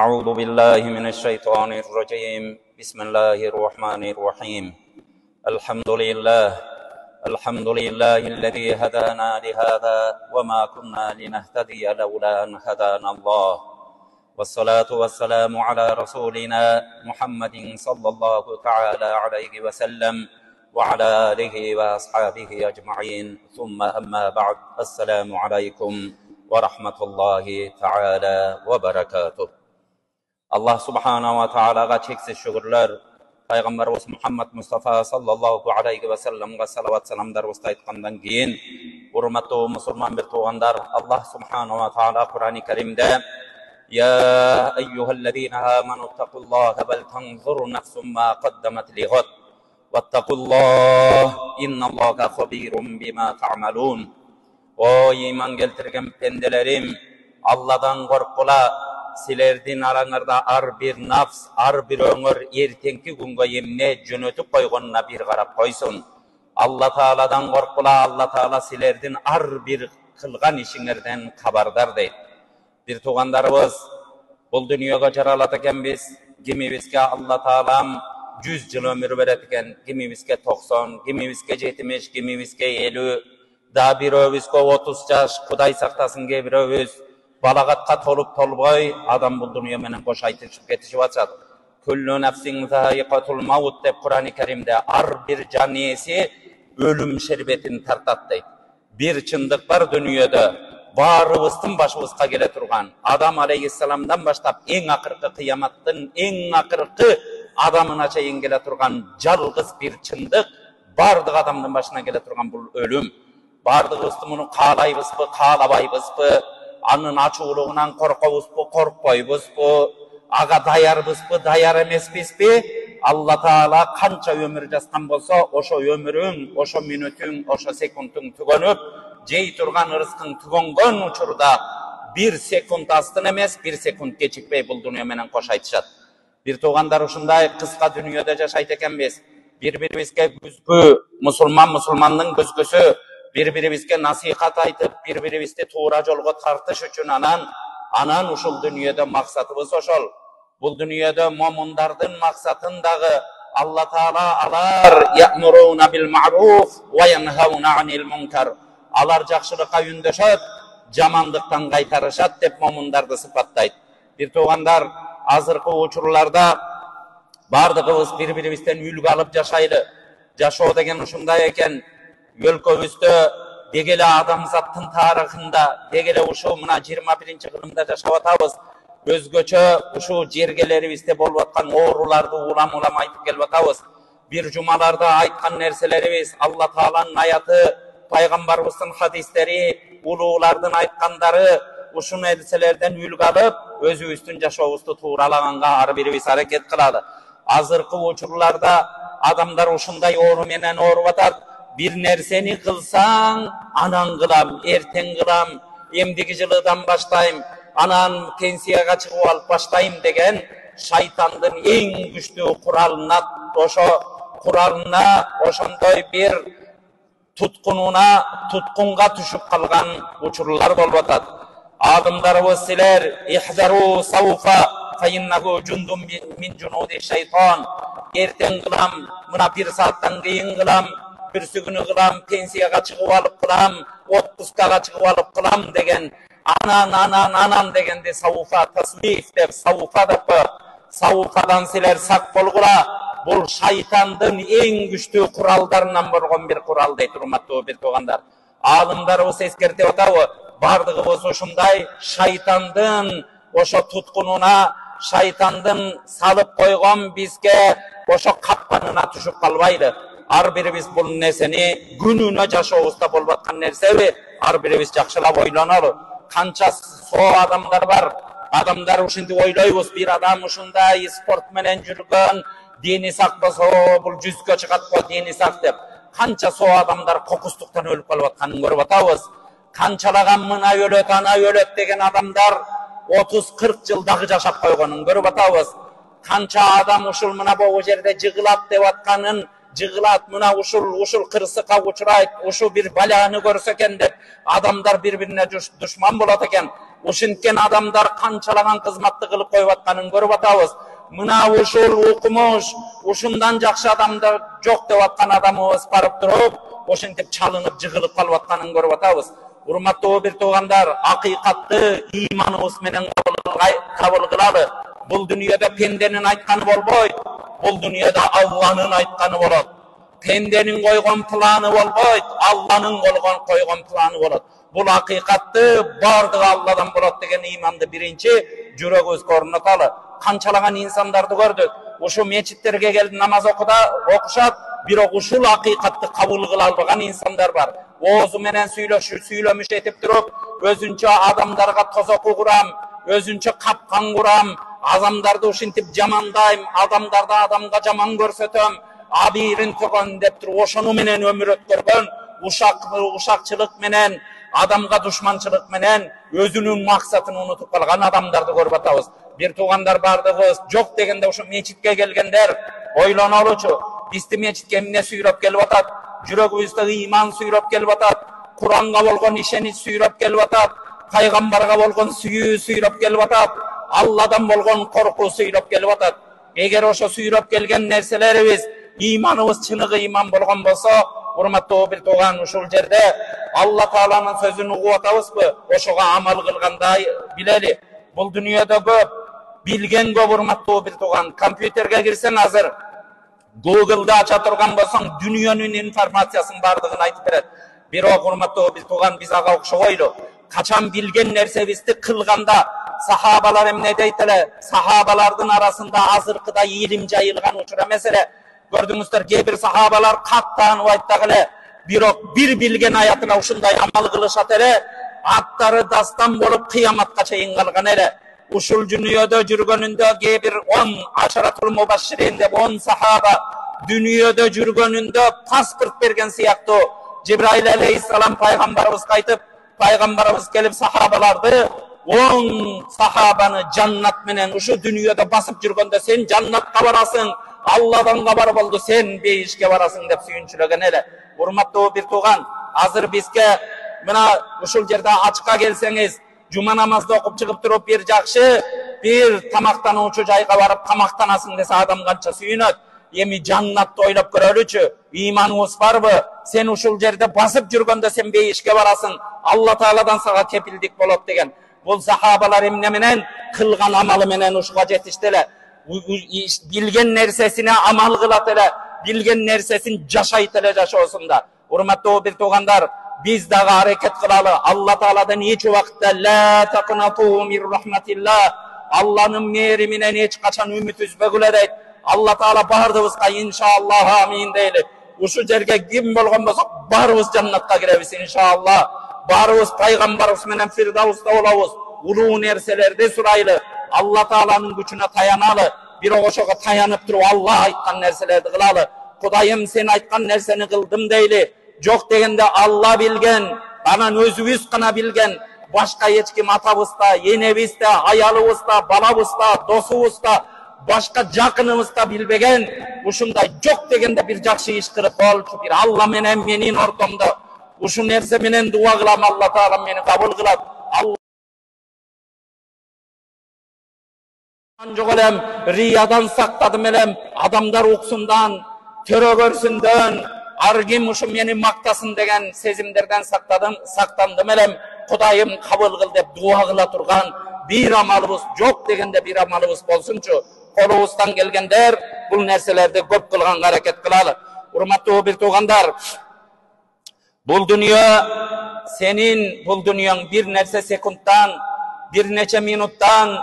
أعوذ بالله من الشيطان الرجيم بسم الله الرحمن الرحيم الحمد لله الذي هدانا لهذا وما كنا لنهتدي لولا أن هدانا الله والصلاة والسلام على رسولنا محمد صلى الله تعالى عليه وسلم وعلى آله وأصحابه أجمعين ثم أما بعد السلام عليكم ورحمة الله تعالى وبركاته. Allah subhanahu wa ta'alaga çeksiz şükürler. Peygamberimiz Muhammed Mustafa sallallahu aleyhi ve sellem'e salavat selamlar aytqandan keyin hurmatly musulman bir tuğandar, Allah subhanahu wa ta'ala Kur'an-ı Kerim'de ya eyyuhellezine amanu ittaqullaha vel tanzur nefsum ma qaddamat lighad vettaqullaha innallaha habirun bima ta'malun. O iman keltirgen pendelerim, Allah'dan korkula. Silerdin arаңарda ar bir nafs, ar bir öңür ertenki günge emne jönötüp koygonuna bir qarap koysun. Allah Taala'dan korkula, Allah Taala silerdin ar bir kılgan işiңерden habardar deydi. Bir tuğandarыбыз, bul dünýäge jaralaty ekenbiz, kimibizge Allah Taalam 100 yıl ömür beret eken, kimibizge 90, kimibizge 70, kimibizge 50, da biröbüzge 30 yaş, Kuday saktasın ge biröbüz balagatka tolup tolboy adam bu dünya menen koş aytışıp ketişip atşat. Kullu nefsin zâiqatul maut dep Kur'an-ı Kerim'de ar bir can iyesi ölüm şerbetin tartat deydi. Bir çındık var dünyada, barıbızın başımızga gele turgan. Adam aleyhisselamdan başlap en akırkı kıyamattın, en akırkı adamına çayın gele turgan jalgız bir çındık, bardık adamın başına gele turgan bu ölüm. Bardık ıstımını kalaybız mı, kalabaybız mı, anın açıqlığından korkabız mı, korkbayız mı, aga dayarbız mı, dayar emesbiz mi? Allah Taala kança ömür jaskan bolsa, oşo ömürün, oşo minütün, oşo sekundun tügönüp, jey turgan ırıskın tügöngon uçurda bir sekund astın emes, bir sekund geçikpey bul dünya menen koş aytışat. Bir tuğandar uşunday kıska dünyada jaşayt ekenbiz. Bir-birimizge güzgü, musulmandın güzgüsü, bir-birimizge nasihat aytıp, bir-birimizde tuğra jolga tartış üçün anan uşul dünyada maksatыбыз oşol. Bul dünyada momundardın maksatındağı Allah Taala alar ya'muruna bil ma'ruf ve yenhauna anil munkar. Alar jakşılıkka ündöşöt, jamanlıktan kaytarışat dep momundardy sıfatlayt. Bir tuğandar azırkı uçurlarda bardığыбыз bir-birimizden ülgü alıp jaşaylı. Jaşoo degen uşunday eken, өлköbüzde degele adamzattın tarihinde, degele uşu mına 21-ci kılımda jaşap atabız. Özgöçö uşu jergelerimizde bolup atkan oorulardı ulam aytıp kelip atabız. Bir jumalarda aytkan nerselerimiz, Allah Taala'nın ayatı, Peygamberimizin hadisleri, ululardan aytkandары, uşu nerselerden ülgü alıp, özübüzdün jaşoobuzdu tuğralaganga ar birimiz hareket kılады. Azırkı uçurlarda adamlar uşunday ooru menen oorup atat. Bir nerseni kılsan, anan kılam, erten kılam, emdiki yılıdan başlayayım, anan pensiyaga çıkıp alıp başlayayım degen, şaytandın en güçlü kuralına, oşondoy bir tutkunga düşüp kalgan uçurlar bolup atat. Adımlarыбыз siler, ihzaru saufa, fayinnahu jundum min junudi şeytan. Erten kılam, mına bir saattan keyin kılam, bir sügünü kılam, pensiyaga çıkıp alıp kılam, 30'ga çıkıp alıp kılam degen, anan degende savufa tasvif dep, savufa dep, savufadan siler sak bolgula, bul şaytandın en güçlü kurallarından bolgon bir kural deyt, hurmatly bir tuğandar. Alımdarыбыз eskertip atabı, bardığыбыз oşunday şaytandın oşo tutkununa, şaytandın salıp koygon bizge oşo kappanına düşüp kalbaydı. Ar birimiz bul neseni gününe jaşoobuzda bolup atkan nersebi ar birimiz jakşylap oylanalı. Kança so adamlar var. Adamlar uşinti oyloybuz, bir adam uşunday sport menen jürgön, dini saklasa bul 100'gө çıgat bo dini sak dep. Kança so adamlar kokustuktan ölüp kalıp atkanын görüp atabız. Kançalagan mına ölet, ana ölet degen adamlar 30-40 yıl dağı jaşap koygonун görüp atabız. Kança adam uşul mına bu jerde jıgılap dep atkanын jıgılat mına uşul kırsıka uçurayt, uşu bir balağını görse eken dep adamlar birbirine düşman bolat eken, Ошенткен адамдар канчалаган кызматты кылып коюп атканын көрүп атабыз. Мына ушул укмуш, ушундан жакшы адамдар жок деп аткан адамыбыз барып туруп, ошентип чалынып, жыгылып калып атканын көрүп атабыз. Урматтуу бир туугандар, акыйкатты иманыбыз менен кабыл кылалы. Бул дүйнөдө пенденин айтканы болбойт, бул дүйнөдө Алланын айтканы болот. Пенденин койгон планы болбойт, Алланын койгон планы болот. Бул акыйкатты бардыгы Алладан болот деген иманды биринчи жүрөгүбүзгө орноталы. Канчалаган инсандарды көрдүк. Ушу мечиттерге келип намаз окушат, бирок ушул акыйкатты кабыл кыла албаган инсандар бар. Оозу менен сүйлөмүш этип туруп, өзүнчө адамдарга тозоку курам, өзүнчө капкан курам, адамдарды ушинтип жамандайм, адамдарды адамга жаман көрсөтөм, абийирин тогон деп туруп ошону менен өмүр өткөргөн, ушакчылык менен, адамга душманчылык менен өзүнүн максатын унутуп калган адамдарды көрүп атабыз. Бир туугандар бардыгыбыз жок дегенде ошо мечитке келгендер ойлонолучу. Бизди мечитке эмне сүйрөп келип атат? Жүрөгүбүздөгү иман сүйрөп келип атат, Куранга болгон ишенич сүйрөп келип атат, пайгамбарга болгон сүйүү сүйрөп келип атат, Алладан болгон коркуу сүйрөп келип атат. Эгер ошо сүйрөп келген нерселерибиз иманыбыз чыныгы иман болгон болсо, урматтуу бир тууган, ушул жерде Алла Тааланын сөзүн угуп атабызбы? Ошого амал кылгандай билели. Бул дүйнөдө көп билген көп, урматтуу бир тууган. Компьютерге кирсең азыр, Google'da ача турган болсоң, дүйнөнүн информациясын бардыгын айтып берет. Бирок урматтуу бир тууган, биз ага окшобойлу. Качан билген нерсебизди кылганда сахабалар эмне дейт эле? Сахабалардын арасында азыркыда илим жайылган учур эмес эле. Көрдүңүздөр, кээ бир сахабалар каттанып айтты эле. Бирок бир билген аятына ушундай амал кылышат эле, аттары дастан болуп кыяматка чейин калган эле. Ушул дүйнөдө жүргөнүндө кээ бир 10 ашаратул мубашширин деп 10 сахаба дүйнөдө жүргөнүндө паспорт берген сыяктуу. Жибраил алейхиссалам пайгамбарыбызга айтып, пайгамбарыбыз келип сахабаларды 10 сахабаны жаннат менен ушу дүйнөдө басып жүргөндө сен жаннатка барасың, Алладан кабар болду, сен бейишке барасың деп сүйүнчүлөгөн эле. Урматтуу бир тууган, азыр бизге мына ушул жерде ачка келсеңиз, жума намазды окуп чыгып туруп бир жакшы бир тамактануучу жайга барып тамактанасың десе адам канча сүйүнөт. Эми жаннатты ойлоп көрөлүчү, иманыбыз барбы? Сен ушул жерде басып жүргөндө сен бейишке барасың, Алла Тааладан сага кепилдик болот деген. Бул сахабалар эмне менен? Кылган амалы менен ушуга жетишти эле. Билген нерсесине амал кылат эле, билген нерсесин жашайт эле жашоосунда. Урматтуу бир туугандар, биз дагы аракет кылалы. Алла Тааладан эч убакытта ла тaqnatu мир рахматилlah, Алланын мээриминен эч качан үмүт үзбөгүлө дейт. Алла Таала бардыбызга иншаллах амин дейли. Ушу жерге ким болгон болсок, баарыбыз жаннатка киребиз иншаллах. Баарыбыз пайгамбарыбыз менен фирдауста болобуз. Улуу нерселерди сурайлы. Алла Тааланын күчүнө таяналы. Бирок ошого таянып туруп Алла айткан нерселерди кылалы. Кудайым, сен айткан нерсени кылдым дейли. Жок дегенде Алла билген, анан өзүбүз гана билген. Башка эч ким атабызда, энебизде, аялыбызда, балабызда, досубузда, башка жакыныбызда билбеген. Ушундай жок дегенде бир жакшы иш кылып болчу, бир Алла менен менин ортомдо. Ушу нерсе менен дуа кылам, Алла Таала мени кабыл кылат. Жок элем, риядан сактадым элем, адамдар уксундан, төрө көрсүндөн, ар ким ушу мени мактасын деген сезимдерден сактандым элем. Кудайым кабыл кыл деп дуа кыла турган бир амалыбыз жок дегенде бир амалыбыз болсунчу. Колубуздан келгендер бул нерселерди көп кылганга аракет кылалы. Урматтуу бир туугандар, бул дүйнө сенин, бул дүйнөң бир нерсе секундтан, бир нече минуттан,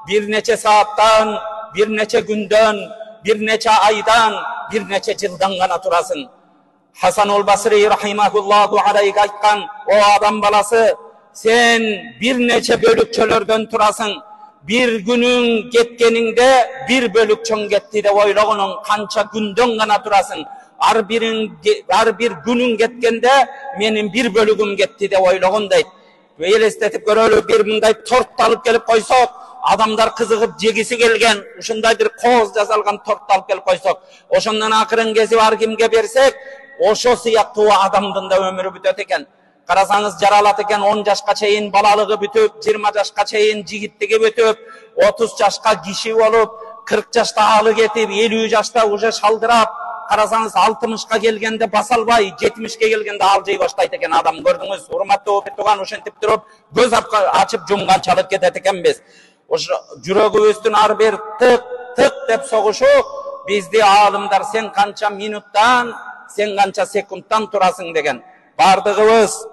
бир нече сааттан, бир нече күндөн, бир нече айдан, бир нече жылдан гана турасың. Хасанул Басри рахимахуллаху алейхи айткан, о адам баласы, сен бир нече бөлүкчөлөрдөн турасың. Bir günün кеткениңде bir bölükçön кетти деп ойлогонуң канча күндөн гана турасың. Ар бир күнүң кеткенде менин bir bölүгүм кетти деп ойлогон дейт. Элестетип көрөлү, бир мындай тортты алып келип койсок, адамдар кызыгып жегиси келген, ушундай бир кооз жасалган тортты алып келип койсок, ошондон акырын кесип ар кимге берсек, ошо сыяктуу адамдын да өмүрү бүтөт экен. Karasanız jaralat eken 10 yaşka çeyin balalığı bütöp, 20 yaşka çeyin jigitligi bütöp, 30 yaşka kişi olup, 40 yaşta alı getip, 50 yaşta uje şaldırap, karasanız 60'ka gelgende basalbay, 70'ke gelgende aljay baştayt eken adam gördünüz. Hurmatly Obertogan uşentip turup, göz açıp jumgan çalıp ketet ekenbiz. Oşo jürögübüzdün har bir tık tık dep soguşu bizdi alımlar sen kança minuttan, sen kança sekunddan turasың degen. Bardığımız,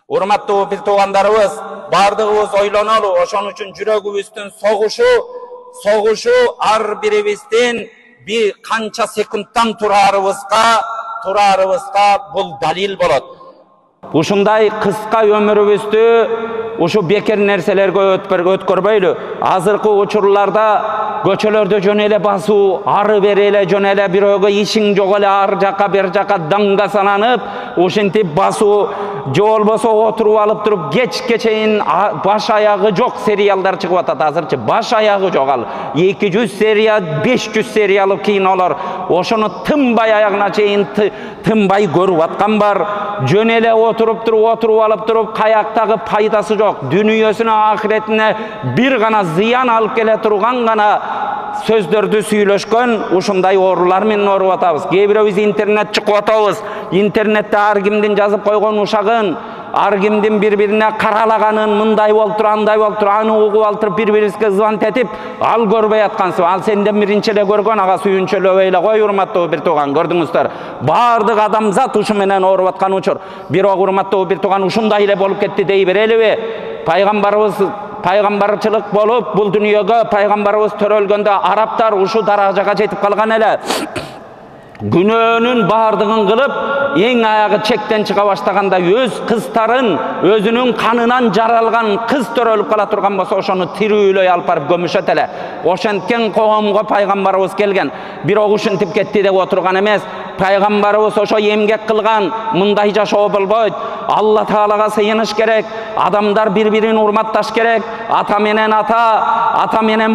urmatlı bir toğandarımız, bardığımız oylanalı, oşon üçün jürögübüzdün soğuşu ar biribizden bir kança sekunddan turarыбызга bul dalil bolot. Ушундай кыска өмүрүбүздү ушу бекер нерселерге өткөрбөйлү. Азыркы учурларда көчөлөрдө жөн эле басуу, ары бери эле жөн эле бирөөгө ишиң жок эле ар жака бер жака даңга сананып, ушинтип басуу, же болбосо отуруп алып туруп кечке чейин баш аягы жок сериалдар чыгып атат азырчы. Баш аягы жок ал. 200 серия, 500 сериялык кинолор. Ошону тынбай аягына чейин тынбай көрүп аткан бар. Жөн эле отуруп алып туруп каяктагы пайдасы жок. Дүнүйөсүнө, ахиретине бир гана зыян алып келе турган гана сөздөрдү сүйлөшкөн ушундай оорулар менен ооруп атабыз. Кээ бирөөбүз интернет чыкып атабыз. Интернетте ар кимдин жазып койгон ушагын, ар кимдин бири-бирине каралаганын, мындай болуп андай болуп аны угуп алып бири-бирибизге звонок этип, ал көрбөй аткансыз. Ал сенден биринчи эле көргөн, ага сүйүнчөлөбөй эле кой, урматтуу бир тууган, көрдүңүздөр. Бардык адамзат ушу менен ооруп аткан учур. Бирок урматтуу бир тууган ушундай эле болуп кетти дей берелиби? Пайгамбарчылык болуп, бул дүйнөгө пайгамбарыбыз төрөлгөндө арабтар ушу даражага жетип калган эле. Günöөнүн бардыгын кылып, эң аягы чектен чыга баштаганда өз кыздарын, өзүнүн канынан жаралган кыз төрөлүп кала турган болсо, ошону тирүүлөй алып барып көмүшөт эле. Ошенткен коомго пайгамбарыбыз келген. Бирок ушинтип кетти деп отурган эмес. Пайгамбарыбыз ошо эмгек кылган, мындай жашоо болбойт. Алла Таалага сыйыныш керек. Адамдар бири-бирин урматташ керек. Ата менен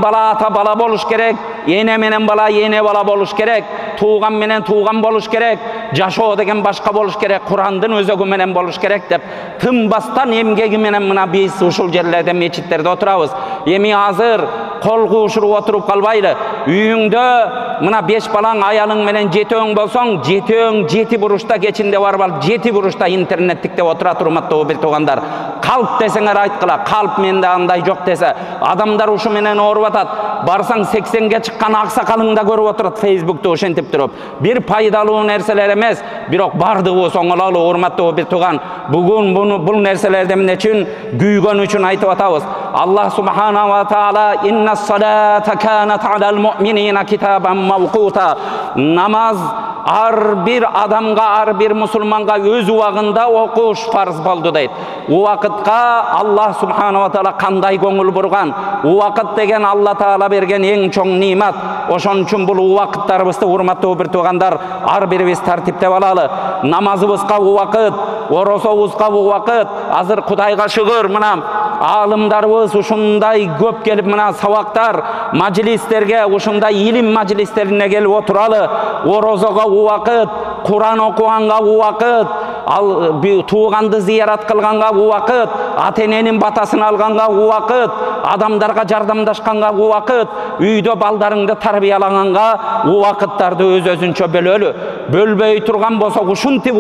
бала, ата бала болуш керек. Эне менен бала, эне бала болуш керек. Туган менен туган болуш керек. Жашоо деген башка болуш керек. Курандын өзөгү менен болуш керек деп тынбастан эмгеги менен мына биз ушул жерлерде мечиттерде отурабыз. Эми азыр кол куушуруп отуруп калбайлы. Үйүңдө мына 5 балаң, аялың менен жетөөң болсоң, жетөөң 7 буручта кечинде барып алып 7 буручта интернеттикте отура турматтуу бир туугандар. Калп десеңер айткыла, калп менде андай жок десе, адамдар ушу менен ооруп атат. Барсаң 80ге чыккан аксакалың да көрүп отурат Facebook'та ошентип туруп. Бир пайдалуу нерселер эмес, бирок бардыгыбыз оңололу, урматтуу бир тууган. Бүгүн бул нерселерди эмне үчүн, күйгөн үчүн айтып атабыз. Allah subhanahu wa ta'ala inna salata kanat alal mu'minina kitaban mawquta. Namaz ar bir adamga, ar bir musulmanga öz ubagында окуш farz болду дейт. Убакытка Allah subhanahu wa ta'ala кандай көңүл бурган. Убакыт деген Allah Taala берген эң чоң нимат. Ошон үчүн бул убакыттарыбызды урматтуу бир туугандар ар бирибиз тартиптеп алалы. Намазыбызга убакыт, орособузга убакыт. Азыр Кудайга шүгүр, мына алымдарыбыз ушундай көп келип, мына сабактар, мажлистерге, ушундай илим мажлистерине келип отуралы. Орозого убакыт, Куран окуганга убакыт, ал тууганды зиярат кылганга убакыт, ата-эненин батасын алганга убакыт, адамдарга жардамдашканга убакыт, үйдө балдарыңды тарбиялаганга убакыттарды өз-өзүнчө бөлөлү. Бөлбөй турган болсо ушинтип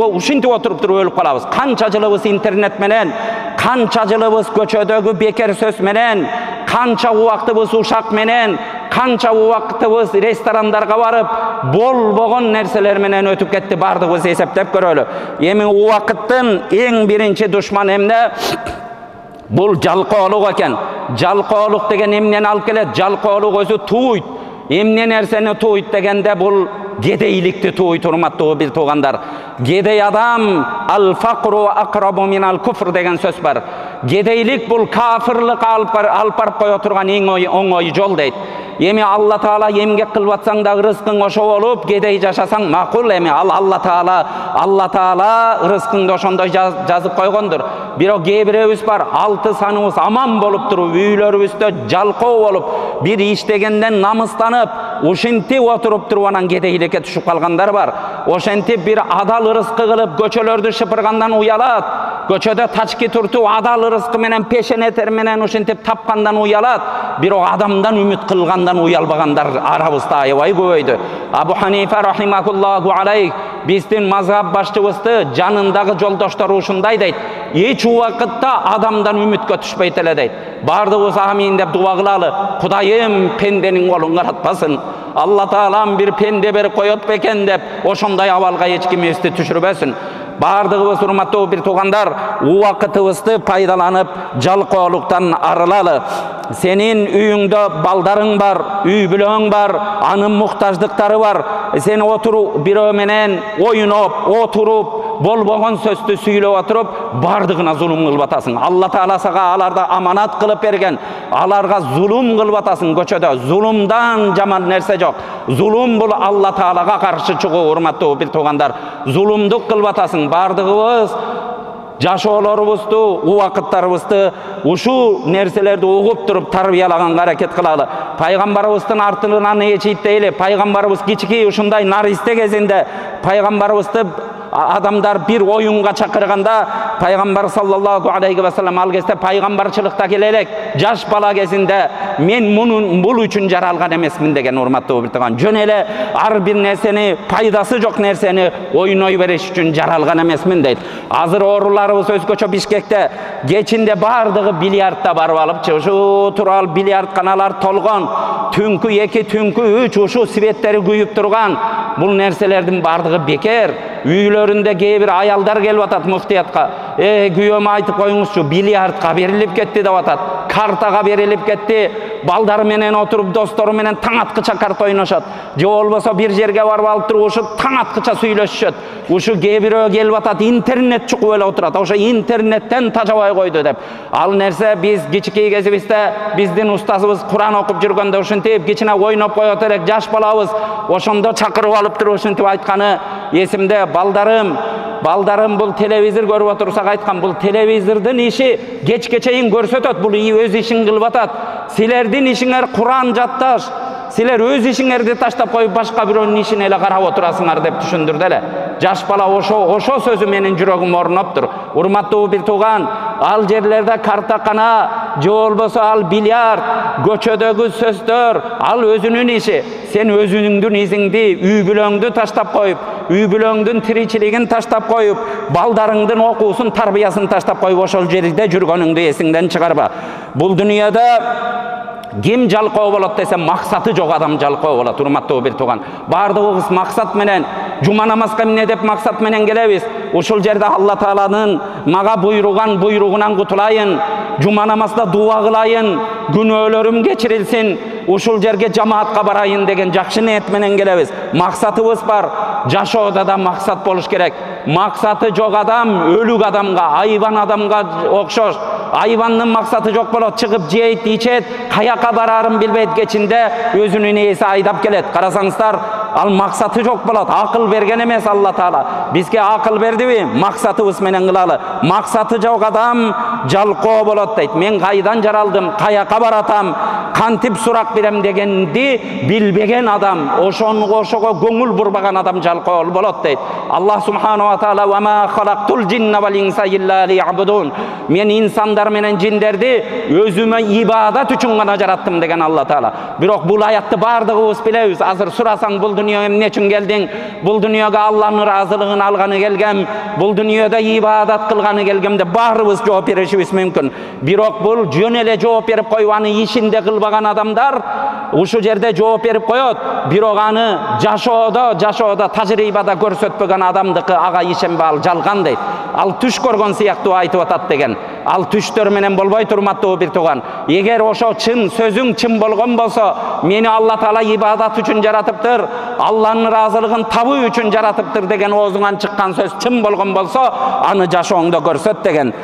отуруп туруп өлүп калабыз. Канча жылыбыз интернет менен, канча жылыбыз көчөдөгү бекер сөз менен, канча убактыбыз ушак менен, канча убактыбыз ресторандарга барып, болбогон нерселер менен өтүп кетти. Бардыгыбыз эсептеп көрөлү. Эми убакыттын эң биринчи душманы эмне? Бул жалкоолук экен. Жалкоолук деген эмнени алып келет? Жалкоолук өзү тууйт. Эмне нерсени тууйт дегенде бул кедейликти тууйт, урматтуу бир туугандар. Кедей адам ал-факру акрабу минал куфр деген сөз бар. Кедейлик бул кафырлык алып барып кое турган эң оңой жол дейт. Эми Алла Таала эмгек кылып атсаң да рызкың ошо болуп, кедей жашасаң макул. Эми Алла Таала рызкыңды ошондой жазып койгондур. Бирок кээ бирөөбүз бар, 6 саныбыз аман болуп туруп, үйлөрүбүздө жалкоо болуп, бир иштегенден намыстанып, ушинтип отуруп туруп анан кедейликке түшүп калгандар бар. Ошентип бир адал ырыскы кылып көчөлөрдү шыпыргандан уялат. Көчөдө тачки туртуп адал ырыскы менен пешенетер менен ушинтип тапкандан уялат. Бирок адамдан үмүт кылгандан уялбагандар арабызда аябай көбөйдү. Абу Ханифа рахимахуллаху алейх биздин мазхаб башчыбызды жанындагы жолдоштору ушундай дейт: эч убакытта адамдан үмүткө түшпөйт эле дейт. Бардыгыбыз амин деп дуа кылалы. Кудайым пенденин колун каратпасын. Алла таалам бир пенде берип коет бекен деп ошондой абалга эч кимибизди түшүрбөсүн. Бардыгыбыз урматтуу бир туугандар, убакытыбызды пайдаланып жалкоолуктан арылалы. Сенин үйүңдө балдарың бар, үй бүлөң бар, анын муктаждыктары бар. Сен отуруп бирөө менен оюноп, отуруп, болбогон сөздү сүйлөп отуруп, бардыгына зулум кылып атасың. Алла таала сага аларды аманат кылып берген. Аларга зулум кылып атасың көчөдө. Зулумдан жаман нерсе жок. Зулум бул Алла таалага каршы чыгуу, урматтуу бир туугандар. Зулумдук кылып атасың. Бардыгыбыз жашоолорубузду, убакыттарыбызды ушул нерселерди угуп туруп тарбиялаганга аракет кылалы. Пайгамбарыбыздын артынан ичиттейли. Пайгамбарыбыз кички ушундай наристе кезинде пайгамбарыбызды адамдар бир оюнга чакырганда, пайгамбар саллаллаху алейхи ва саллям ал кезде пайгамбарчылыкта келелек, жаш бала кезинде мен бул үчүн жаралган эмесмин деген, урматтуу бир тууган. Жөн эле ар бир нерсени, пайдасы жок нерсени ойной бериш үчүн жаралган эмесмин дейт. Азыр ооруларыбыз өзгөчө Бишкекте кечинде бардыгы бильярдта барып алып, ушу турал бильярдканалар толгон. Түнкү 2, түнкү 3 ушу светтери күйүп турган. Бул нерселердин бардыгы бекер. Үйлөрүндө кээ бир аялдар келип атат муфтиятка. Күйөөмө айтып коюңузчу, бильярдка берилип кетти деп атат. Картага берилип кетти. Балдары менен отуруп, достору менен таң аткыча карта ойношот. Же болбосо бир жерге барып алып туруп, ушу таң аткыча сүйлөшүшөт. Ушу кээ бирөө келип атат, интернет чукуп эле отурат. Ошо интернеттен тажабай койду деп. Ал нерсе биз кички кезибизде биздин устазыбыз Куран окуп жүргөндө ушинтип кичине ойноп коет элек, жаш балабыз ошондо чакырып алып туруп ушинтип айтканы эсимде. Балдарым бул телевизор көрүп отурсак айткан, бул телевизордун иши кечке чейин көрсөтөт, бул өз ишин кылып атат. Силердин ишиңер Куран жатташ. Силер өз ишиңерди таштап коюп башка бирөөнүн ишин эле карап отурасыңар деп түшүндүрдү эле. Жаш бала ошо сөзү менин жүрөгүмө орноптур. Урматтуу бир тууган, ал жерлерде картакана, же болбосо ал бильярд, көчөдөгү сөздөр, ал өзүнүн иши. Сен өзүңдүн изиңди, үй бүлөңдү таштап коюп, үй бүлөңдүн тиричилигин таштап коюп, балдарыңдын окуусун, тарбиясын таштап коюп, ошол жерде жүргөнүңдү эсиңден чыгарба. Бул дүйнөдө ким жалкоо болот десе, максаты жок адам жалкоо болот, урматтуу бир тууган. Бардыгыбыз максат менен, жума намазга эмне деп максат менен келебиз? Ушул жерде Алла тааланын мага буйруган буйругунан кутулайын, жума намазда дуа кылайын, күнөөлөрүм кечирилсин, ушул жерге жамаатка барайын деген жакшы ниет менен келебиз. Максатыбыз бар. Жашоодо да максат болуш керек. Максаты жок адам өлүк адамга, айбан адамга окшош. Айбандын максаты жок болот, чыгып жейт, ичет, каяка барарын билбейт, кечинде өзүнүн ээси айдап келет. Карасаңыздар, ал максаты жок болот. Акыл берген эмес Алла таала. Бизге акыл бердиби? Максатыбыз менен кылалы. Максаты жок адам жалкоо болот дейт. Мен кайдан жаралдым, каяка баратам, кантип сурак берем дегенди билбеген адам, ошого көңүл бурбаган адам жалкоо болот дейт. Аллах субханаху ва таала: "Ва ма халактул джинна вал инса илля лиябудун." Мен инсандар менен жиндерди өзүмө ибадат үчүн гана жараттым деген Алла таала. Бирок бул аятты бардыгыбыз билебиз. Азыр сурасаң, бул дүйнөгө эмне үчүн келдиң? Бул дүйнөгө Алланын ыраазылыгын алганы келгем, бул дүйнөдө ибадат кылганы келгем деп баарыбыз жооп беришибиз мүмкүн. Бирок бул жөн эле жооп берип коюп, аны ишинде кылбаган адамдар ушул жерде жооп берип коет. Бирок аны жашоодо тажрыйбада көрсөтпөгөн адамдыкы ага ишенбе, ал жалган дейт. Ал түш көргөн сыяктуу айтып атат деген. Ал түштөр менен болбойт, урматтуу бир тууган. Эгер ошо чын, сөзүң чын болгон болсо, мени Алла таала ибадат үчүн жаратыптыр, Алланын ыраазылыгын табуу үчүн жаратыптыр деген оозуңан чыккан сөз чын болгон болсо, аны жашооңдо көрсөт деген.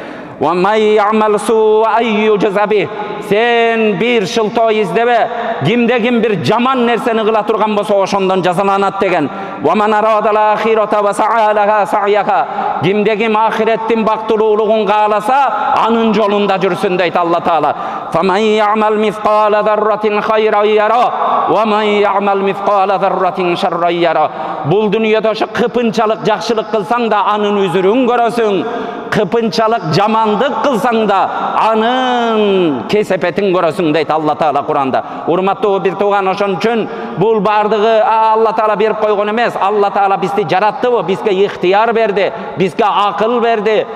sen bir şılto izdebe, kimde kim bir jaman nerseni kıla turgan bolsa oşondan jazalanat degen. Wa man aradal ahirata wa sa'alaha sa'yaka. Kimde kim ahirettin baktuluğun kalasa anın yolunda жүрсün deydi Allah Teala. Faman ya'mal mithqala zarratin hayran yara wa man ya'mal mithqala zarratin sharran yara. Bul dünyada şu kıpınçalık jakşılık kılsan da anın üzürün görösün. Kıpınçalık jamandık kılsan da anın kesepetin görösün deydi Allah Teala Kur'anda. Urmatlı bir tuğan oşon üçün bul bardığı Allah Teala berip koygun emes. Allah Teala bizdi jarattı bu, bizge ihtiyar berdi, bizge akıl berdi.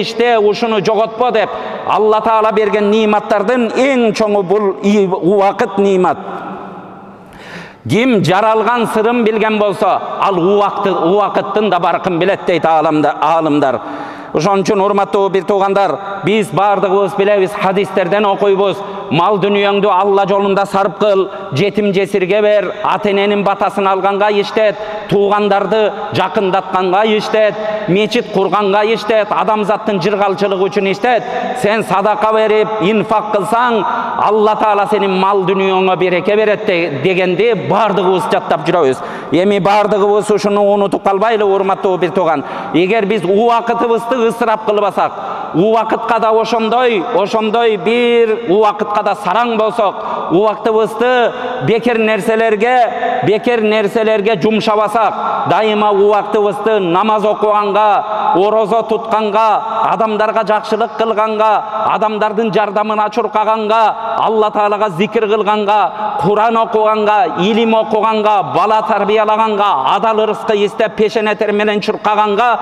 İşte uşunu jogotpo dep Allah Teala bergen nimatlardan en çoğu bul vakit nimat. Kim jaralgan sırın bilgen bolsa al u vakıttın da barkın bilet deydi alımlar. Ошон үчүн урматтуу бир туугандар, биз бардыгыбыз билебиз, хадистерден окуйбуз. Мал дүнүйөңдү Алла жолунда сарп кыл, жетим жесирге бер, ата-эненин батасын алганга иштет, туугандарды жакындатканга иштет, мечит курганга иштет, адамзаттын жыргалчылыгы үчүн иштет. Сен садака берип, инфак кылсаң, Алла Таала сенин мал дүнүйөңө береке берет дегенди бардыгыбыз жаттап жүрөбүз. Эми бардыгыбыз ушуну унутуп калбайлы, урматтуу бир тууган. Эгер биз убакытыбызды ысырап кылбасак, убакытка да ошондой бир убакытка да сараң болсок, убактыбызды бекер нерселерге жумшабасак, дайыма убактыбызды намаз окуганга, орозо тутканга, адамдарга жакшылык кылганга, адамдардын жардамына чуркаганга, Алла Таалага зикир кылганга, Куран окуганга, илим окуганга, бала тарбиялаганга, адал ырыскы истеп пешене тер менен чуркаганга,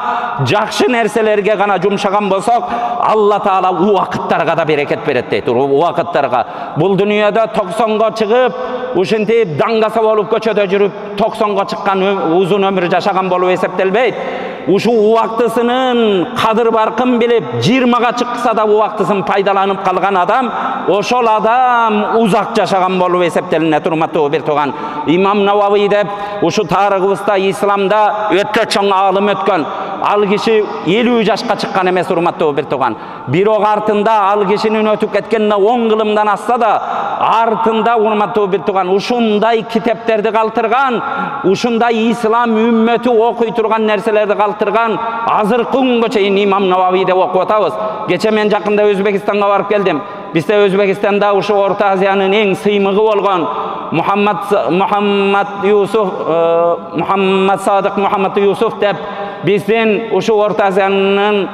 жакшы нерселерге гана жумшаган болсок, Алла Таала убакыттарга да берекет берет дейт. Убакыттарга. Бул дүйнөдө 90го чыгып, ушинтип даңгаса болуп көчөдө жүрүп 90го чыккан узун өмүр жашаган болуп эсептелбейт. Ушу убактысынын кадыр баркын билип 20га чыкса да убактысын пайдаланып калган адам, ошол адам узак жашаган болуп эсептелинет. Урматтуу бир тууган, Имам Навави деп ушу тарыгыбызда исламда өтө чоң алым өткөн. Ал киши 50 жашка чыккан эмес, урматтуу бир тууган. Бирок артында ал кишинин өтүп кеткенине 10 кылымдан асса да, артында урматтуу бир тууган ушундай китептерди калтырган, ушундай ислам үммөтү окуй турган нерселерди калтырган азыркы күнгө чейин Имам Навави деп окуп атабыз. Кече мен жакында Өзбекистанга барып келдим. Бизде Өзбекистанда ушу Орта Азиянын эң сыймыгы болгон Мухаммад Садык Мухаммад Юсуф деп биздин ушу Орта Азиянын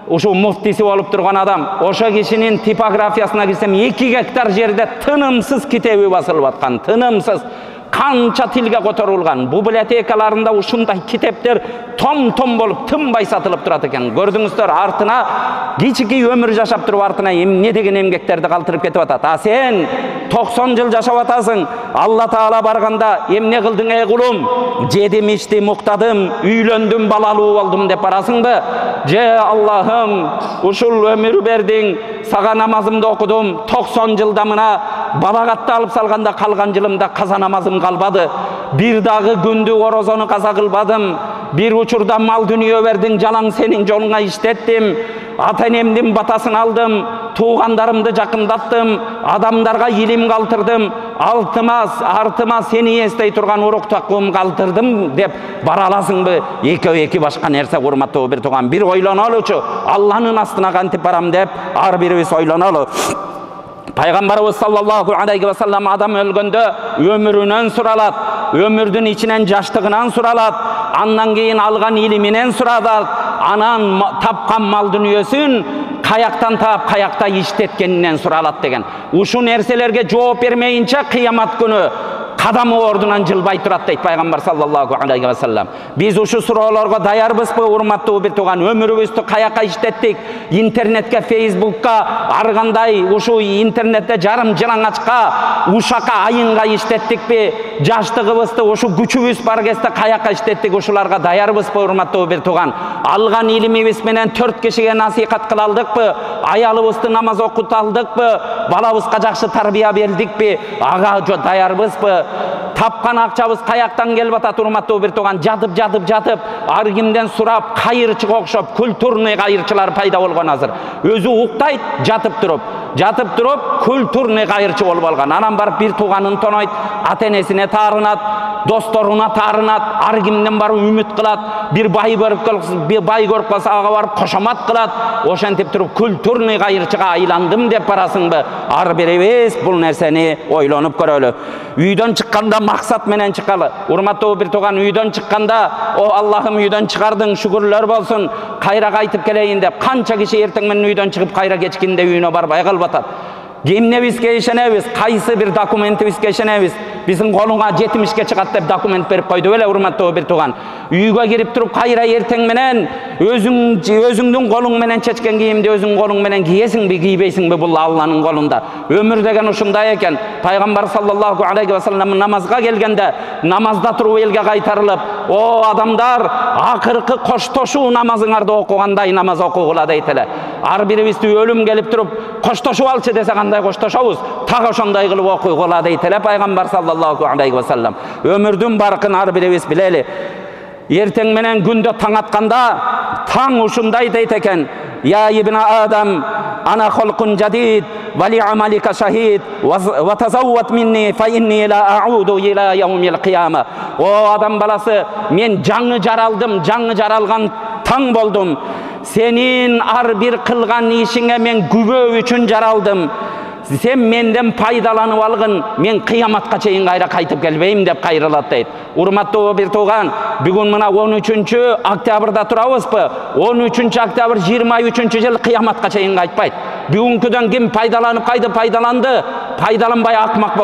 ушу муфтиси болуп турган адам. Ошо кишинин типографиясына кирсем 2 гектар жерде тынымсыз китеби басылып аткан, тынымсыз. Канча тилге которулган. Библиотекаларында ушундай китептер том болуп тынбай сатылып турат экен. Көрдүңүздөр, артына кичики өмүр жашап туруп артына эмне деген эмгектерди калтырып кетип атат. А сен 90 жыл жашап атасың. Алла Таала барганда эмне кылдың ey кулум? Жедим, ичтим, уктадым, үйлөндүм, балалуу болдум деп барасыңбы? Же Аллахым, ушул өмүр бердиң, сага намазымды окудум, 90 жылда мына балагатты алып салганда калган жылымда каза намазым калбады. Бир дагы күндү орозону каза кылбадым. Бир учурда мал дүнүйө бердиң, жалаң сенин жолуңа иштеттим. Ата-энемдин батасын алдым, туугандарымды жакындаттым, адамдарга илим калтырдым, артыма сени эстей турган урук такуум калтырдым деп бара аласыңбы? Экөө башка нерсе, урматтуу бир тууган. Бир ойлонолучу, Алланын астына кантип барам деп ар бирибиз ойлонолу. Пайгамбарыбыз саллаллаху алейхи ва саллям адам өлгөндө өмүрүнөн суралат, өмүрдүн ичинен жаштыгынан суралат, андан кийин алган илиминен суралат, анан тапкан мал дүнүйөсүн каяктан таап, каякта иштеткенинен суралат деген. Ушу нерселерге жооп бермейинче кыямат күнү кадамы ордунан жылбай турат дейт пайгамбар саллаллаху алейхи ва саллям. Биз ушу суроолорго даярбызбы, урматтуу бир тууган? Өмүрүбүздү каяка иштеттик? Интернетке, Фейсбукка, ар кандай ушу интернетте жарым жалаңачка, ушака, айынга иштеттикпи? Жаштыгыбызды ушу күчүбүз бар кезде каяка иштеттик? Ушуларга даярбызбы, урматтуу бир тууган? Алган илимибиз менен 4 кишиге насихат кыла алдыкпы? Аялыбызды намаз окута алдыкпы? Балабызга жакшы тарбия бердикпи? Ага даярбызбы? Tapkan akçabız kayaktan gelip atat urmatlı bir toğan. Jatıp, ar kimden surap, kayırçı okşop, kulturny kayırçılar payda olgan hazır. Özü uktayt, jatıp durup, kulturny kayırçı olup algan. Anam barıp bir toğanın tonoyt, atenesine tarınat, dostoruna tarınat, ar kimden barıp ümit kılat, bir bay görüp kalsa ağa barıp koşamat kılat. Oşantip durup, kulturny kayırçıga aylandım dep barasın be. Ar berебes bul nerseni oylanyp görölü. Üyden çıkkanda maksat menen çıkalı. Urmatlı bir toğan üyden çıkkanda o Allah'ım üyden çıkardın şükürler bolsun. Kayra kaytıp keleyin dep kança kişi erteң menen üyden çıkıp kayra geçkinde üyüne barıp aygal batat. Kimne bizge işenebis, kaysı bir dokumenti bizge işenebis. Bizim koluna 70'ge çıkat dep dokument berip koydu öyle urmatlı bir toğan. Üyge girip durup kayra erteң menen özüңdün kolun menen çeçken kiyimdi özüň kolun menen giyesin bi giybeysin bi bu Allah'ın kolunda. Ömür degen uşunday eken. Peygamber sallallahu aleyhi ve sellem namazga gelgende namazda turup elge kaytarılıp o adamlar akırkı koştoşu namazıňarda okuganday namaz okugula deytile. Ar biribizdi ölüm gelip durup koştoşu alçı dese kanday koştoşabız taga ошондой kılıp okugula deytile Peygamber sallallahu aleyhi ve sellem. Ömürdün barkın ar biribiz bileli. Erteң menen günde taң atkanda taң uşunday deyt eken. Ya ibn Adam ana halkun jadid ve li amalika şahid ve tazawvat minni fe inni la a'udu ila yevmil kıyama. O adam balası men жаңы jaralgan taң boldum. Senin ar bir kılgan işine men gübö üçün jaraldım. Sen menden paydalanıp algın, men kıyamatga çeyin kayra kaytıp gelbeyim dep kayrylat deyt. Urmatlı bir toğan, bugün mına 13 oktyabrda turabızpı? 13 oktyabr 23 yıl kıyamatga çeyin kaytpayt. Bugünküden kim paydalanıp kaydı paydalandı? Paydalanbay akmak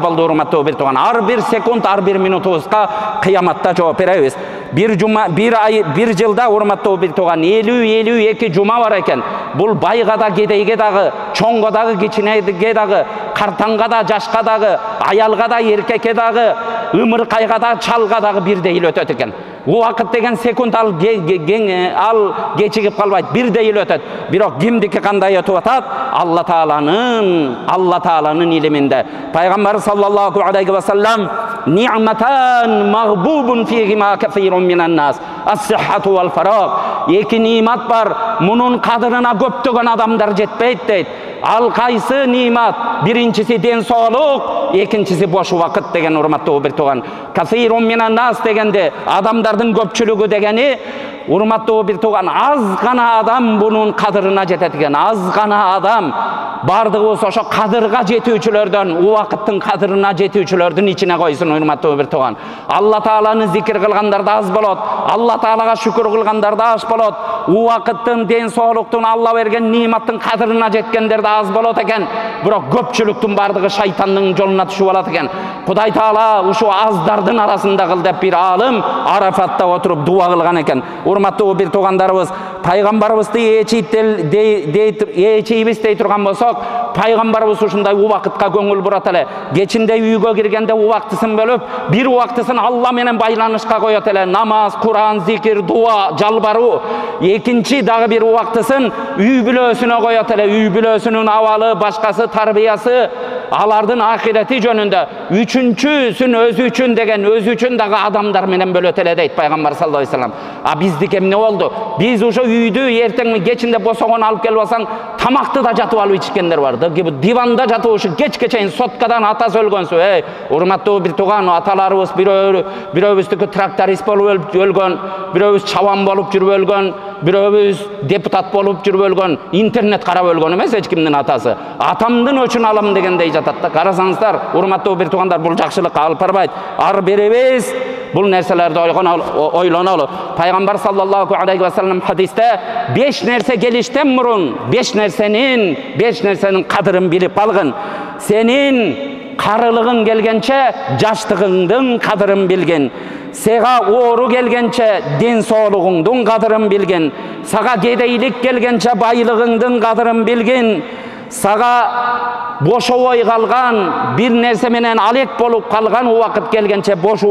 boldu urmatlı bir toğan. Ar bir sekund, ar bir minutubuzga kıyamatta жооп беребиz. Bir yılda urmatlı bir toğan 50-52 cuma var eken. Bul bayga da gedeyge dagı, çoңga dagı, kiçinege dagı, kartanga da, jaşka dagı, ayalga da, erkekке dagı, ımırkayga da, çalga dagı bir deyil ötöt eken. O vakit degen sekund al geçigip kalbayt, bir deyil ötöt. Birok kimdiki kanday ötüp atat? Allah Taala'nın iliminde. Peygamber sallallahu aleyhi ve sellem ni'matan mağbubun fihima kefirun minen nas. As-sihhatu vel farag. Iki nimet var. Bunun kadrına köptögen adamlar jetpeyt deyt. Al kaysı nimet? Birincisi den soğluk, ikincisi boş vakit degen urmatlı bir toğan. Kefirun minen nas degende adamların köpçülüğü degeni urmatlı bir toğan az gana adam bunun kadrına jetetigen. Az gana adam bardığız oşo kadırga jetүүчүлөрдөн, o vakitin kadrına jetүүчүлөрдүн içine koysun urmatlı bir toğan. Allah Taala'nı zikir kılganlar da az bolot. Allah Taala'ga şükür kılganlar da az bolot. O vakitin den soğluktun Allah bergen nimetin kadrına jetkenler de az bolot eken. Bирок köpçülüktün bardığı şeytanın joluna düşüp alat eken. Kuday Taala uşu azdardın arasında kıl dep bir alim Arafat'ta oturup dua kılgan eken. Urmatlı bir toğandarыбыз, Peygamberimizni eçiybiz dey turgan bolsok, Peygamberimiz uşunday o vakitga köngül burat ele. Geçinde üyge kirgende o vaktisin bölüp, bir vaktisin Allah menen baylanışka koyat ele. Namaz, Kur'an, zikir, dua, jalbaruu. Ekinci dagı bir vaktisin üy bülösüne koyat ele. Üy bülösünün avalı, başkası tarbiyası, alardın ahireti jönünde. Üçüncüsün özü üçün degen, özü üçün dagı adamlar menen bölöt ele deyt Peygamber sallallahu aleyhi ve sellem. Bizdik em ne oldu? Biz uşo üydü erteң geçinde bosoğun alıp gelip alsaң, tamakты da jatıp alıp içkenler vardı. Divanda jatıp uşu geçke çeyin sotkadan atası ölgönsü. Urmatlı bir toğan atalarыбыз biröbüzdükü traktorist bolup ölgön, biröbüz çaban bolup жүрüp ölgön, biröbüz deputat bolup жүрüp ölgön, internet karap ölgön emes hiç kimdin atası. Atamdın öçün alam degendey jatatta. Karasaňızlar, urmatlı bir toğanдар bul jakşılıkka alıp barbayt. Ar berебиz bul nerselerde oylanalı. Peygamber sallallahu aleyhi ve sellem hadiste 5 nerse gelişten murun 5 nersenin kadırın bilip algın. Senin karılığın gelgençe jaştığındın kadırın bilgin. Sega oğru gelgençe den soğluğundun kadırın bilgin. Saga gedeylik gelgençe baylığındın kadırın bilgin. Saga boşovoy kalgan bir nerse menen alek bolup kalgan o vakit gelgençe boş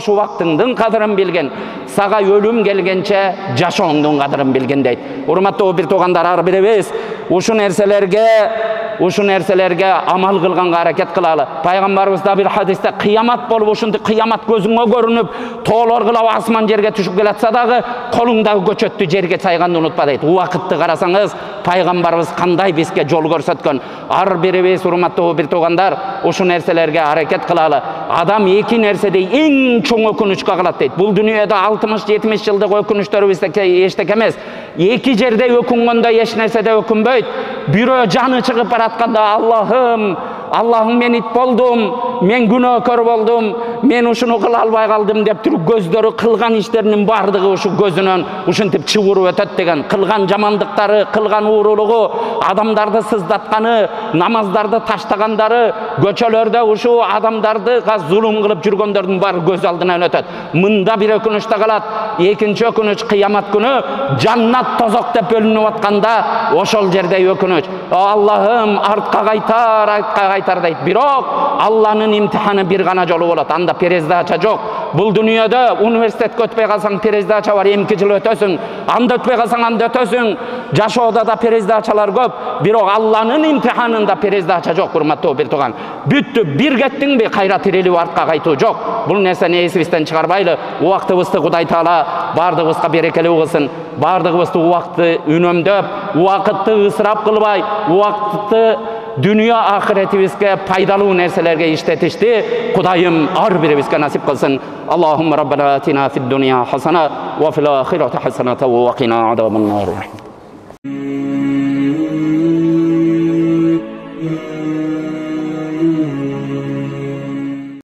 vaktыңdın kadırın bilgen. Saga ölüm gelgençe jaşoňdun kadırın bilgen deyt. Urmatlı bir toğandar ar berебиz. Uşu nerselerge amal kılganга hareket kılalı. Peygamberimiz da bir hadiste kıyamat bolup uşundu kıyamat gözüňe görünüp toğlar kılap asman jerge düşüp gelatsa dagı kolundagy köçöttü jerge çayganda unutpa deydi. O vakitty karasaňyz Peygamberimiz kanday bizge jol görsetken. Ar biribis urmatly bir togandar uşu nerselerge hareket kılalı. Adam iki nersede en çoň ökünüçke kalat deydi. Bul dünyada 60-70 yıldyk ökünüçler bizde eştek emes. Iki jerde öküngende eş nersede ökünböйт. Biri canı çıkıp baratkanda Allah'ım men it boldum, men günahkar boldum, men uşunu kıla albay kaldım dep turup gözleri kılgan işlerinin bardygy uşu gözünden uşuntip çıgırıp ötet degen kılgan jamandyktary, kılgan uğruluğu, adamdardy sızdatkany, namazdardy taştagandary, göçölerde uşu adamdardy zulüm kılıp жүрgöndөрдүн bari göz aldına ötet. Mında bir ökünüçte kalat, ekinci ökünüç kıyamat günü jannat tozok dep bölünüp atkanda oşol jerde ökünüç. Allah'ım artka kaytar deydi. Birok Allah'ın imtihanı bir gana jolu bolat. Anda perezdaça jok. Bul dünyada üniversitet ötpey kalsaň perezdaça var, 2 yıl ötösüň. Anda ötpey kalsaň anda ötösüň. Jaşoda da perezdaçalar köp. Birok Allah'ın imtihanında perezdaça jok urmatly bir togan. Büttü bir getdiň bi kayra tirilip artka kaytoo jok. Bul nerseni esibizden çıkarbaylı. O wagtybızdy Hudaý Taala bardygybızga berekeli kılsın. Bardygybızdy o wagtdy önömdöp, o wagtdy ısrap kılbay, o wagtdy dünya ahiretimizge paydalı nerselerge işletişti. Kudayım ar biribizge nasip kılsın. Allahümme Rabbena atina fid dunya hasana ve fil ahireti hasanata ve qina azaban nar.